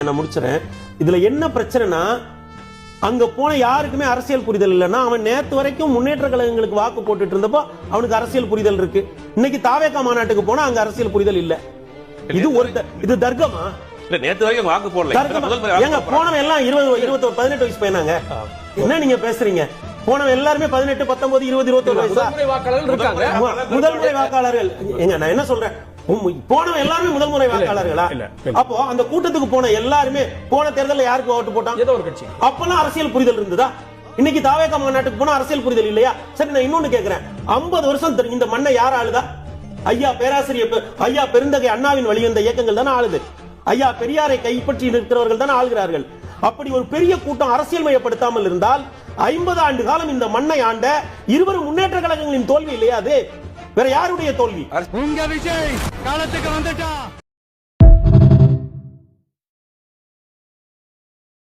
நான் முடிச்சுறேன். இதுல என்ன பிரச்சனைனா, அங்க போன யாருக்குமே அரசியல் புரிதல் இல்லைன்னா, அவன் நேத்து வரைக்கும் முன்னேற்ற கழகங்களுக்கு வாக்கு போட்டுட்டு இருந்தப்போ அவனுக்கு அரசியல் புரிதல் இருக்கு. இன்னைக்கு தாவேகா மாநாட்டுக்கு போனா அங்க அரசியல் புரிதல் இல்ல. இது தர்க்கமா? இல்ல, நேத்து வரைக்கும் வாக்கு போடல. எங்க போனவன் எல்லாம் 20, 18 வயசு பையனாங்க. என்ன நீங்க பேசுறீங்க? போனவன் எல்லாருமே 18, 19, 20, 21 வயசு முதல் முறை வாக்காளர்கள். எங்க நான் என்ன சொல்றேன், போனவன் எல்லாருமே முதல் முறை வாக்காளர்களா? அப்போ அந்த கூட்டத்துக்கு போன எல்லாருமே போன தேர்தலில் யாருக்கு ஓட்டு போட்டான்? ஏதோ ஒரு கட்சி. அப்பெல்லாம் அரசியல் புரிதல் இருந்ததா? இன்னைக்கு தாவேகா மாநாட்டுக்கு போனா அரசியல் புரிதல் இல்லையா? சரி, நான் இன்னொன்னு கேக்குறேன். 50 வருஷம் இந்த மண்ணை யார் ஆளுதா? ஐயா பேராசிரியர் ஐயா பெருந்தகை அண்ணாவின் வழி வந்த இயக்கங்கள் தானே ஆளுது. ஐயா பெரியாரை கைப்பற்றி இருக்கிறவர்கள் தானே ஆளுகிறார்கள். அப்படி ஒரு பெரிய கூட்டம் அரசியல் மயப்படுத்தாமல் இருந்தால் 50 ஆண்டு காலம் இந்த மண்ணை ஆண்ட இருவரும் முன்னேற்ற கழகங்களின் தோல்வி இல்லையா? அது வேற யாருடைய தோல்வி? உங்க விஜய் காலத்துக்கு வந்துட்டா.